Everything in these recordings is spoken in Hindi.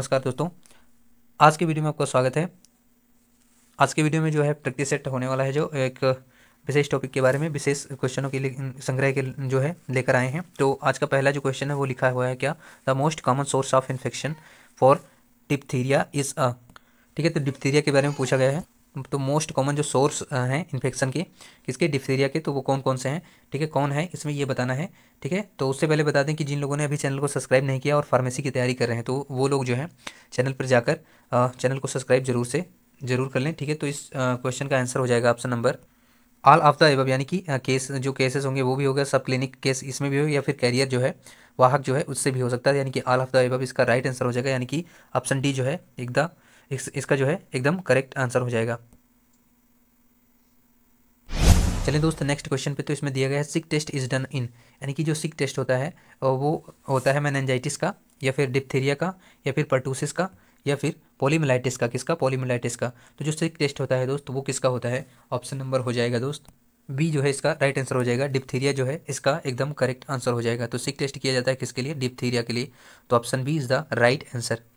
नमस्कार दोस्तों, आज के वीडियो में आपका स्वागत है। आज के वीडियो में जो है प्रैक्टिस सेट होने वाला है, जो एक विशेष टॉपिक के बारे में विशेष क्वेश्चनों के लिए संग्रह के जो है लेकर आए हैं। तो आज का पहला जो क्वेश्चन है वो लिखा हुआ है क्या, the most common source of infection for diphtheria is a. ठीक है, तो डिप्थीरिया के बारे में पूछा गया है। तो मोस्ट कॉमन जो सोर्स हैं इन्फेक्शन के, किसके, डिप्थीरिया के, तो वो कौन कौन से हैं। ठीक है, कौन है इसमें ये बताना है। ठीक है, तो उससे पहले बता दें कि जिन लोगों ने अभी चैनल को सब्सक्राइब नहीं किया और फार्मेसी की तैयारी कर रहे हैं, तो वो लोग जो है चैनल पर जाकर चैनल को सब्सक्राइब जरूर कर लें। ठीक है, तो इस क्वेश्चन का आंसर हो जाएगा option number all of the above, यानी कि केस जो केसेस होंगे वो भी होगा, सब क्लिनिक केस इसमें भी हो, या फिर कैरियर जो है वाहक जो है उससे भी हो सकता है, यानी कि ऑल ऑफ द एबव इसका राइट आंसर हो जाएगा, यानी कि ऑप्शन डी जो है इसका जो है एकदम करेक्ट आंसर हो जाएगा। चलिए दोस्त नेक्स्ट क्वेश्चन पे, तो इसमें दिया गया है सिक टेस्ट इज डन इन, यानी कि जो सिक टेस्ट होता है वो होता है मेनिंजाइटिस का, या फिर डिप्थीरिया का, या फिर पर्टूसिस का, या फिर पॉलीमेलाइटिस का। किसका, पॉलीमेलाइटिस का। तो जो सिक टेस्ट होता है दोस्त वो किसका होता है, ऑप्शन नंबर हो जाएगा दोस्त बी जो है इसका राइट आंसर हो जाएगा। डिप्थीरिया जो है इसका एकदम करेक्ट आंसर हो जाएगा। तो सिक टेस्ट किया जाता है किसके लिए, डिप्थीरिया के लिए। तो option B is the right answer.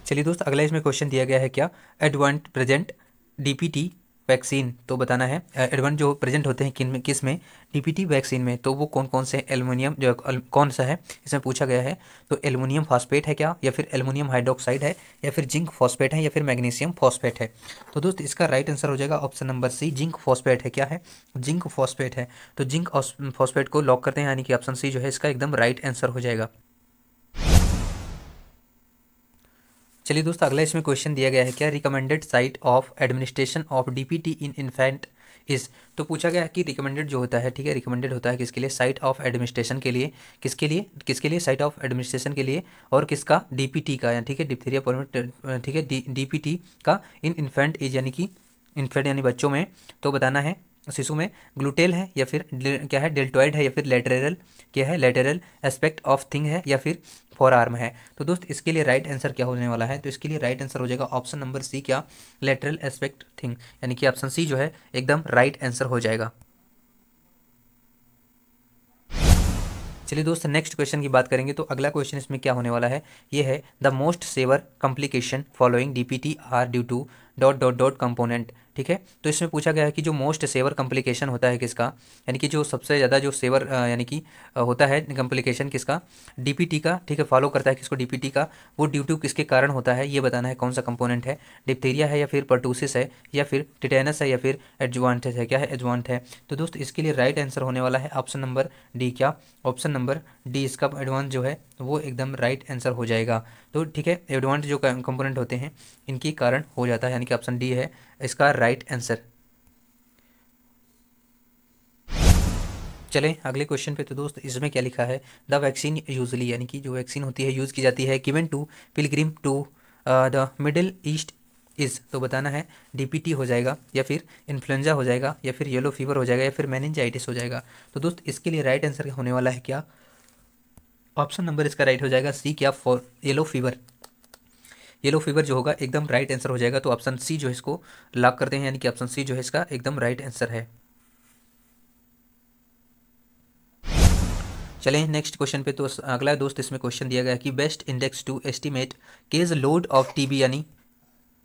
चलिए दोस्त अगला इसमें क्वेश्चन दिया गया है क्या, एडवांट प्रेजेंट डीपीटी वैक्सीन, तो बताना है एडवांट जो प्रेजेंट होते हैं किन में, किस में, डीपीटी वैक्सीन में, तो वो कौन कौन से एल्युमिनियम जो कौन सा है इसमें पूछा गया है। तो एल्युमिनियम फॉस्फेट है क्या, या फिर एल्युमिनियम हाइड्रोक्साइड है, या फिर जिंक फॉस्फेट है, या फिर मैग्नीशियम फॉस्फेट है। तो दोस्त इसका राइट आंसर हो जाएगा option number C, zinc phosphate है। क्या है, जिंक फॉस्फेट है। तो जिंक फॉस्फेट को लॉक करते हैं, यानी कि ऑप्शन सी जो है इसका एकदम राइट आंसर हो जाएगा। चलिए दोस्तों अगला इसमें क्वेश्चन दिया गया है क्या, recommended site of administration of DPT in infant is, तो पूछा गया है कि रिकमेंडेड जो होता है, ठीक है, रिकमेंडेड होता है किसके लिए, साइट ऑफ एडमिनिस्ट्रेशन के लिए, किसके लिए साइट ऑफ एडमिनिस्ट्रेशन के लिए, और किसका, डीपीटी का, ठीक है, डिप्थीरिया, ठीक है, डीपीटी का इन इन्फेंट एज, यानी कि इन्फेंट यानी बच्चों में, तो बताना है शिशु में ग्लूटेल है, या फिर क्या है, डेल्टॉइड है, या फिर लेटरल, क्या है, लेटरल एस्पेक्ट ऑफ थिंग है, या फिर फोर आर्म है। तो दोस्त इसके लिए राइट आंसर क्या होने वाला है, तो इसके लिए राइट आंसर हो जाएगा ऑप्शन नंबर सी, क्या, लेटरल एस्पेक्ट थिंग, यानी कि ऑप्शन सी जो है एकदम राइट आंसर हो जाएगा। चलिए दोस्त नेक्स्ट क्वेश्चन की बात करेंगे। तो अगला क्वेश्चन इसमें क्या होने वाला है, ये है the most severe complication following DPT are due to dot dot dot component. ठीक है, तो इसमें पूछा गया है कि जो मोस्ट सेवर कॉम्प्लिकेशन होता है किसका, यानी कि जो सबसे ज़्यादा जो सेवर यानी कि होता है कॉम्प्लिकेशन किसका, डीपीटी का। ठीक है, फॉलो करता है किसको, डीपीटी का, वो ड्यू टू किसके कारण होता है, ये बताना है कौन सा कंपोनेंट है, डिप्थीरिया है, या फिर पर्टूसिस है, या फिर टिटेनस है, या फिर एडजुवांट है। क्या है, एडजुवांट है। तो दोस्त इसके लिए राइट आंसर होने वाला है ऑप्शन नंबर डी, क्या, ऑप्शन नंबर डी इसका एडवांस जो है वो एकदम राइट आंसर हो जाएगा। तो ठीक है, एडवांस जो कंपोनेंट होते हैं इनके कारण हो जाता है, यानी कि ऑप्शन डी है इसका राइट आंसर। चलें अगले क्वेश्चन पे, तो दोस्त इसमें क्या लिखा है, द वैक्सीन यूजली, यानी कि जो वैक्सीन होती है यूज़ की जाती है, given to pilgrim to the middle east is, तो बताना है डीपीटी हो जाएगा, या फिर इन्फ्लुएंजा हो जाएगा, या फिर येलो फीवर हो जाएगा, या फिर मेनिंजाइटिस हो जाएगा। तो दोस्त इसके लिए राइट आंसर होने वाला है क्या, ऑप्शन नंबर इसका राइट हो जाएगा सी, क्या, for yellow fever. Yellow fever जो होगा एकदम राइट आंसर हो जाएगा। तो ऑप्शन सी जो है इसको लॉक करते हैं, यानी कि ऑप्शन सी जो है इसका एकदम राइट आंसर है। चलें नेक्स्ट क्वेश्चन पे, तो अगला दोस्त इसमें क्वेश्चन दिया गया है कि best index to estimate case load of TB, यानी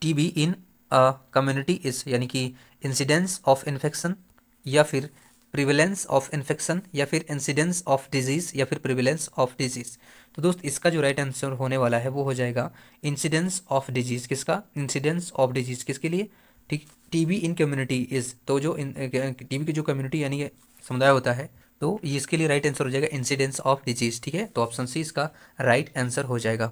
TB in a community is, यानी कि इंसिडेंस ऑफ इन्फेक्शन, या फिर प्रिवेलेंस ऑफ इन्फेक्शन, या फिर इंसिडेंस ऑफ डिजीज, या फिर प्रिवेलेंस ऑफ डिजीज। तो दोस्त इसका जो राइट आंसर होने वाला है वो हो जाएगा इंसिडेंस ऑफ डिजीज। किसका, इंसिडेंस ऑफ डिजीज, किसके लिए, ठीक, टीबी इन कम्युनिटी इज, तो जो टीबी की जो कम्युनिटी यानी समुदाय होता है, तो इसके लिए राइट आंसर हो जाएगा इंसिडेंस ऑफ डिजीज। ठीक है, तो ऑप्शन सी इसका राइट आंसर हो जाएगा।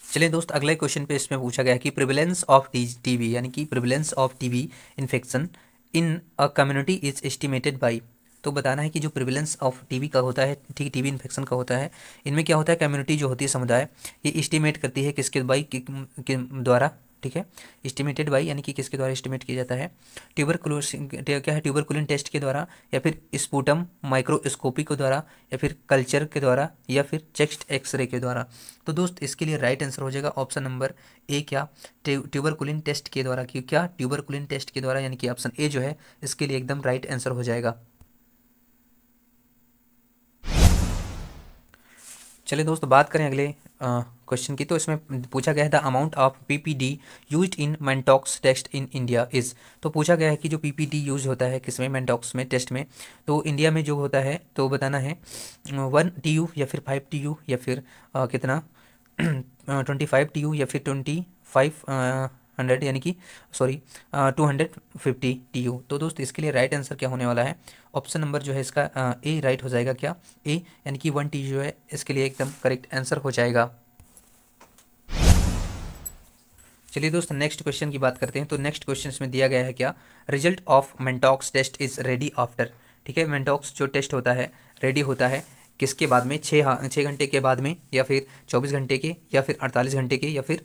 चलिए दोस्त अगले क्वेश्चन पे इसमें पूछा गया है कि प्रिवेलेंस ऑफ टीबी, यानी कि prevalence of TB infection in a community is estimated by, तो बताना है कि जो प्रिवेलेंस ऑफ टीबी का होता है, ठीक, टीबी इन्फेक्शन का होता है, इनमें क्या होता है, कम्युनिटी जो होती है समुदाय, ये एस्टिमेट करती है किसके बाई के द्वारा, ठीक है, एस्टिमेटेड बाई, यानी कि किसके द्वारा एस्टिमेट किया जाता है, क्या है, ट्यूबरकुलिन टेस्ट के द्वारा, या फिर स्पूटम माइक्रोस्कोपी के द्वारा, या फिर कल्चर के द्वारा, या फिर चेस्ट एक्सरे के द्वारा। तो दोस्त इसके लिए राइट आंसर हो जाएगा ऑप्शन नंबर ए, क्या, ट्यूबरकुलिन टेस्ट के द्वारा, क्यों, क्या, ट्यूबरकुलिन टेस्ट के द्वारा, यानी कि ऑप्शन ए जो है इसके लिए एकदम राइट आंसर हो जाएगा। चलिए दोस्तों, बात करें अगले क्वेश्चन की। तो इसमें पूछा गया है the amount of PPD used in Mantoux test in India is. तो पूछा गया है कि जो पीपीडी यूज होता है किसमें, मेंटॉक्स में टेस्ट में, तो इंडिया में जो होता है तो बताना है 1 TU या फिर 5 TU या फिर कितना 25 TU या फिर 2500 यानी कि सॉरी 250 TU। तो दोस्त इसके लिए राइट आंसर क्या होने वाला है? ऑप्शन नंबर जो है इसका ए राइट हो जाएगा। क्या ए, यानी कि 1 TU जो है इसके लिए एकदम करेक्ट आंसर हो जाएगा। चलिए दोस्त, नेक्स्ट क्वेश्चन की बात करते हैं। तो नेक्स्ट क्वेश्चन इसमें दिया गया है क्या, result of Mantoux test is ready after. ठीक है, मेंटॉक्स जो टेस्ट होता है रेडी होता है किसके बाद में? 6 घंटे के बाद में, या फिर 24 घंटे के, या फिर 48 घंटे के, या फिर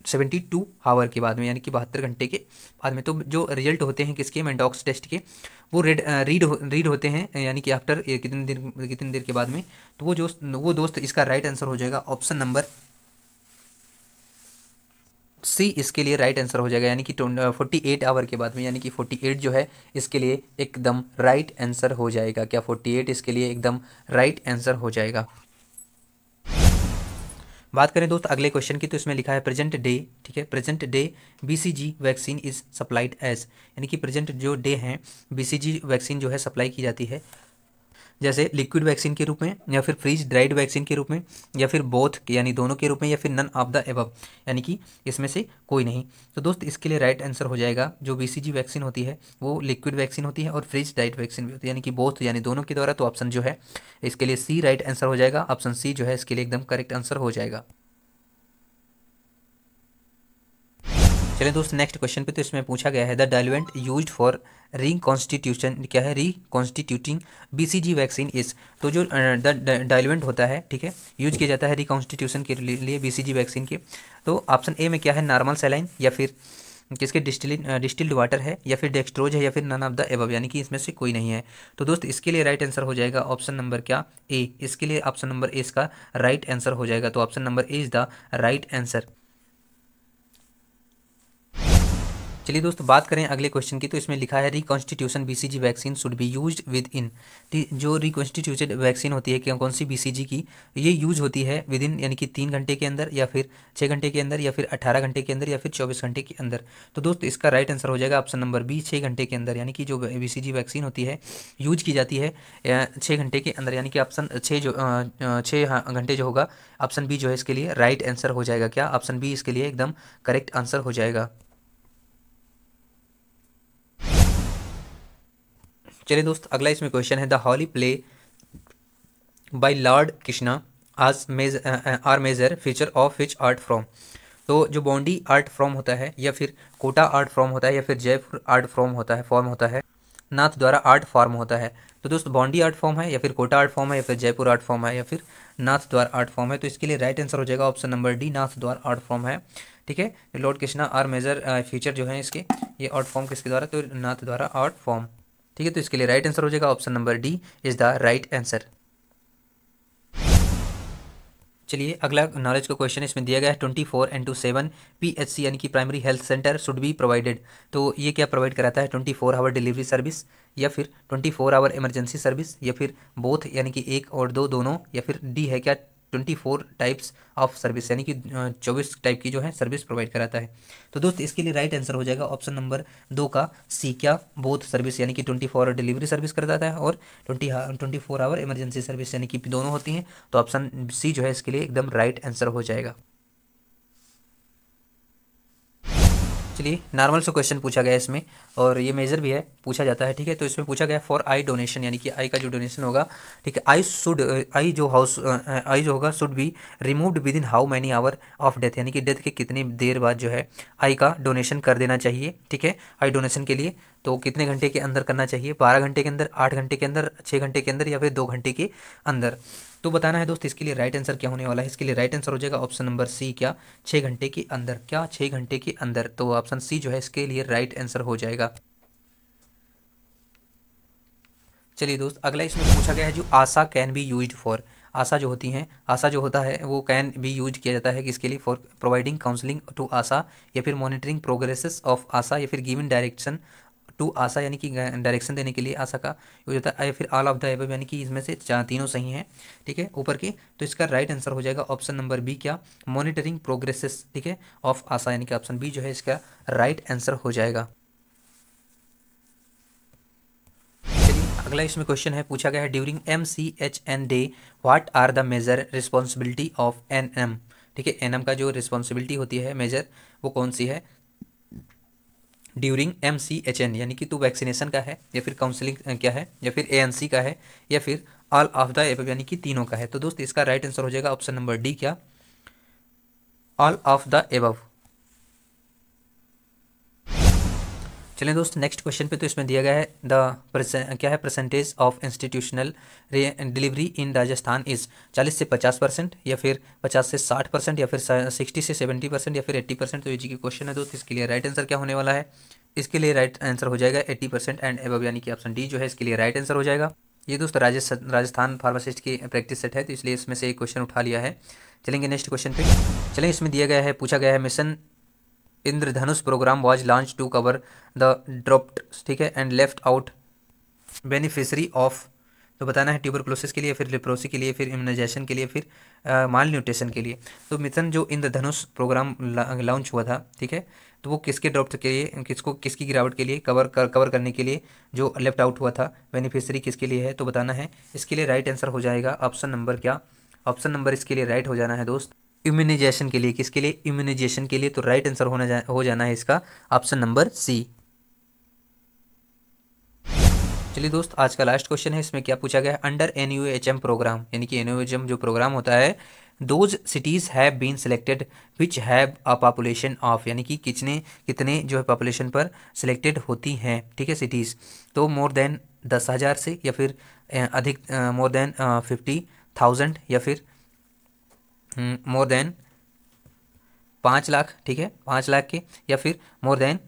72 आवर के बाद में, यानी कि 72 घंटे के बाद में। तो जो रिजल्ट होते हैं किसके, मेंटॉक्स टेस्ट के, वो रीड होते हैं यानी कि आफ्टर कितनी देर के बाद में। तो वो दोस्त इसका राइट आंसर हो जाएगा ऑप्शन नंबर सी इसके लिए राइट आंसर हो जाएगा, यानी कि 48 आवर के बाद में, यानी कि 48 जो है इसके लिए एकदम राइट आंसर हो जाएगा। क्या 48 इसके लिए एकदम राइट आंसर हो जाएगा। बात करें दोस्त अगले क्वेश्चन की। तो इसमें लिखा है प्रेजेंट डे, ठीक है, present day BCG vaccine is supplied as, यानी कि प्रेजेंट जो डे है बीसीजी वैक्सीन जो है सप्लाई की जाती है जैसे लिक्विड वैक्सीन के रूप में, या फिर फ्रीज ड्राइड वैक्सीन के रूप में, या फिर बोथ यानी दोनों के रूप में, या फिर नन ऑफ द एबव यानी कि इसमें से कोई नहीं। तो दोस्त इसके लिए राइट आंसर हो जाएगा, जो बीसीजी वैक्सीन होती है वो लिक्विड वैक्सीन होती है और फ्रीज ड्राइड वैक्सीन भी होती है, यानी कि बोथ यानी दोनों के द्वारा। तो ऑप्शन जो है इसके लिए सी राइट आंसर हो जाएगा। ऑप्शन सी जो है इसके लिए एकदम करेक्ट आंसर हो जाएगा। चलिए दोस्त नेक्स्ट क्वेश्चन पे। तो इसमें पूछा गया है the diluent used for reconstitution, क्या है, रिकॉन्स्टिट्यूटिंग बीसीजी वैक्सीन इज। तो जो डाइल्यूएंट होता है, ठीक है, यूज किया जाता है रिकॉन्स्टिट्यूशन के लिए बीसीजी वैक्सीन के। तो ऑप्शन ए में क्या है, नॉर्मल सैलाइन, या फिर किसके डिस्टिल्ड वाटर है, या फिर डेक्सट्रोज है, या फिर नन ऑफ द एबव, यानी कि इसमें से कोई नहीं है। तो दोस्त इसके लिए राइट आंसर हो जाएगा ऑप्शन नंबर क्या, ए। इसके लिए ऑप्शन नंबर ए इसका राइट आंसर हो जाएगा। तो option number A is the right answer. चलिए दोस्तों, बात करें अगले क्वेश्चन की। तो इसमें लिखा है reconstitution BCG vaccine should be used with in. जो रिकॉन्स्टिट्यूटेड वैक्सीन होती है कौन सी बीसीजी की, ये यूज होती है विद इन यानी कि 3 घंटे के अंदर, या फिर 6 घंटे के अंदर, या फिर 18 घंटे के अंदर, या फिर 24 घंटे के अंदर। तो दोस्त इसका राइट आंसर हो जाएगा ऑप्शन नंबर बी, 6 घंटे के अंदर, यानी कि जो बीसीजी वैक्सीन होती है यूज की जाती है 6 घंटे के अंदर, यानी कि ऑप्शन 6 घंटे जो होगा, ऑप्शन बी जो है इसके लिए राइट आंसर हो जाएगा। क्या ऑप्शन बी इसके लिए एकदम करेक्ट आंसर हो जाएगा। चलिए दोस्त, अगला इसमें क्वेश्चन है the holy play by lord Krishna are major feature of which art form. तो जो बॉन्डी आर्ट फॉर्म होता है, या फिर कोटा आर्ट फॉर्म होता है, या फिर जयपुर आर्ट फॉर्म होता है, नाथ द्वारा आर्ट फॉर्म होता है। तो दोस्त बॉन्डी आर्ट फॉर्म है, या फिर कोटा आर्ट फॉर्म है, या फिर जयपुर आर्ट फॉर्म है, या फिर नाथ द्वारा आर्ट फॉर्म है। तो इसके लिए राइट आंसर हो जाएगा ऑप्शन नंबर डी, नाथ द्वारा आर्ट फॉर्म है। ठीक है, lord Krishna are major feature जो है इसके, ये आर्ट फॉर्म किसके द्वारा, तो नाथ द्वारा आर्ट फॉर्म। ठीक है, तो इसके लिए राइट आंसर हो जाएगा option number D is the right answer. चलिए अगला नॉलेज का क्वेश्चन इसमें दिया गया है 24/7 PHC यानी कि primary health centre should be provided. तो ये क्या प्रोवाइड कराता है, 24 आवर डिलीवरी सर्विस, या फिर 24 आवर इमरजेंसी सर्विस, या फिर बोथ यानी कि एक और दो दोनों, या फिर डी है क्या 24 टाइप्स ऑफ सर्विस, यानी कि 24 टाइप की जो है सर्विस प्रोवाइड कराता है। तो दोस्त इसके लिए राइट आंसर हो जाएगा ऑप्शन नंबर 2 का सी, क्या बोथ सर्विस, यानी कि 24 आवर डिलीवरी सर्विस करता है और 24 आवर इमरजेंसी सर्विस, यानी कि दोनों होती हैं। तो ऑप्शन सी जो है इसके लिए एकदम राइट आंसर हो जाएगा। चलिए नॉर्मल से क्वेश्चन पूछा गया इसमें, और ये मेजर भी है, पूछा जाता है। ठीक है, तो इसमें पूछा गया फॉर आई डोनेशन, यानी कि आई का जो डोनेशन होगा, ठीक है, आई जो होगा should be removed with in how many hour of death, यानी कि डेथ के कितनी देर बाद जो है आई का डोनेशन कर देना चाहिए। ठीक है, आई डोनेशन के लिए तो कितने घंटे के अंदर करना चाहिए, 12 घंटे के अंदर, 8 घंटे के अंदर, 6 घंटे के अंदर, या फिर 2 घंटे के अंदर। तो बताना है दोस्त इसके लिए राइट आंसर क्या होने वाला है। इसके लिए राइट आंसर हो जाएगा ऑप्शन नंबर सी, क्या 6 घंटे के अंदर, क्या 6 घंटे के अंदर। तो ऑप्शन सी जो है इसके लिए राइट आंसर हो जाएगा। चलिए दोस्त, अगला इसमें पूछा गया है जो आशा कैन बी यूज्ड फॉर। आशा जो होती हैं, आशा जो होता है वो कैन बी यूज किया जाता है किसके लिए, फॉर प्रोवाइडिंग काउंसलिंग टू आशा, या फिर मॉनिटरिंग प्रोग्रेसेस ऑफ आशा, या फिर गिविंग डायरेक्शन टू आशा यानी कि डायरेक्शन देने के लिए आशा का यूज होता है, या फिर ऑल ऑफ द एबव यानी कि इसमें से तीनों सही हैं, ठीक है, ऊपर के। तो इसका राइट आंसर हो जाएगा ऑप्शन नंबर बी, क्या, मॉनिटरिंग प्रोग्रेसेस, ठीक है, ऑफ आशा, यानी कि ऑप्शन बी जो है इसका राइट आंसर हो जाएगा। अगला इसमें क्वेश्चन है, पूछा गया है during MCHN day what are the major responsibility of NM, ठीक है, NM का जो रिस्पॉन्सिबिलिटी होती है मेजर वो कौन सी है ड्यूरिंग MCHN, यानी कि तो वैक्सीनेशन का है, या फिर काउंसलिंग क्या है, या फिर ANC का है, या फिर ऑल ऑफ द एबव यानी कि तीनों का है। तो दोस्त इसका राइट आंसर हो जाएगा ऑप्शन नंबर डी, क्या, ऑल ऑफ द एबव। चलें दोस्त नेक्स्ट क्वेश्चन पे। तो इसमें दिया गया है क्या है, percentage of institutional delivery in Rajasthan is 40 से 50%, या फिर 50 से 60%, या फिर 60 से 70%, या फिर 80%। तो ये जी की क्वेश्चन है दोस्त, इसके लिए राइट आंसर क्या होने वाला है, इसके लिए राइट आंसर हो जाएगा 80% एंड एबव, यानी कि ऑप्शन डी जो है इसके लिए राइट आंसर हो जाएगा। ये दोस्त राजस्थान फार्मासिस्ट की प्रैक्टिस सेट है, तो इसलिए इसमें से एक क्वेश्चन उठा लिया है। चलेंगे नेक्स्ट क्वेश्चन पे। चलें, इसमें दिया गया है, पूछा गया है mission Indradhanush program was launch to cover the dropped, ठीक है, and left out beneficiary of. तो बताना है ट्यूबरकुलोसिस के लिए, फिर लेप्रोसी के लिए, फिर इम्यूनाइजेशन के लिए, फिर माल न्यूट्रिशन के लिए। तो मिशन जो इंद्रधनुष प्रोग्राम लॉन्च हुआ था, ठीक है, तो वो किसके ड्रॉप के लिए, किसकी गिरावट के लिए, कवर करने के लिए जो लेफ्ट आउट हुआ था, बेनिफिशरी किसके लिए है। तो बताना है, इसके लिए राइट आंसर हो जाएगा ऑप्शन नंबर, क्या, ऑप्शन नंबर इसके लिए राइट हो जाना है दोस्त, इम्यूनाइजेशन के लिए। किसके लिए, इम्यूनाइजेशन के लिए। तो राइट आंसर हो जाना है इसका ऑप्शन नंबर सी। चलिए दोस्त आज का लास्ट क्वेश्चन है, इसमें क्या पूछा गया है, अंडर NUHM प्रोग्राम, यानी कि NUHM जो प्रोग्राम होता है, those cities have been selected which have a population of, यानी कि कितने जो है पॉपुलेशन पर सिलेक्टेड होती हैं, ठीक है, सिटीज़। तो मोर देन 10,000 से, या फिर अधिक मोर देन 50,000, या फिर मोर देन 5 लाख, ठीक है, 5 लाख के, या फिर मोर देन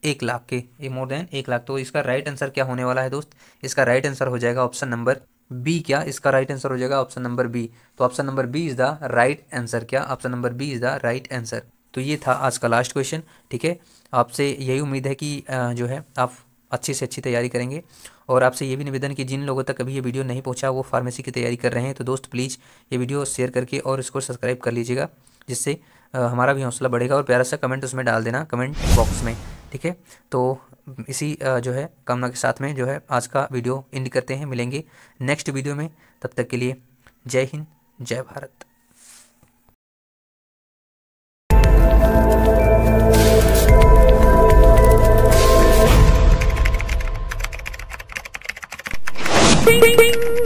1 लाख के, ये मोर देन 1 लाख। तो इसका राइट आंसर क्या होने वाला है दोस्त, इसका राइट आंसर हो जाएगा ऑप्शन नंबर बी, क्या, इसका राइट आंसर हो जाएगा ऑप्शन नंबर बी। तो option number B is the right answer, क्या, option number B is the right answer. तो ये था आज का लास्ट क्वेश्चन, ठीक है। आपसे यही उम्मीद है कि जो है आप अच्छी से अच्छी तैयारी करेंगे, और आपसे ये भी निवेदन कि जिन लोगों तक अभी ये वीडियो नहीं पहुंचा वो फार्मेसी की तैयारी कर रहे हैं, तो दोस्त प्लीज़ ये वीडियो शेयर करके और इसको सब्सक्राइब कर लीजिएगा, जिससे हमारा भी हौसला बढ़ेगा, और प्यारा सा कमेंट उसमें डाल देना कमेंट बॉक्स में, ठीक है। तो इसी जो है कामना के साथ में जो है आज का वीडियो एंड करते हैं, मिलेंगे नेक्स्ट वीडियो में, तब तक के लिए जय हिंद, जय भारत। Bing, bing.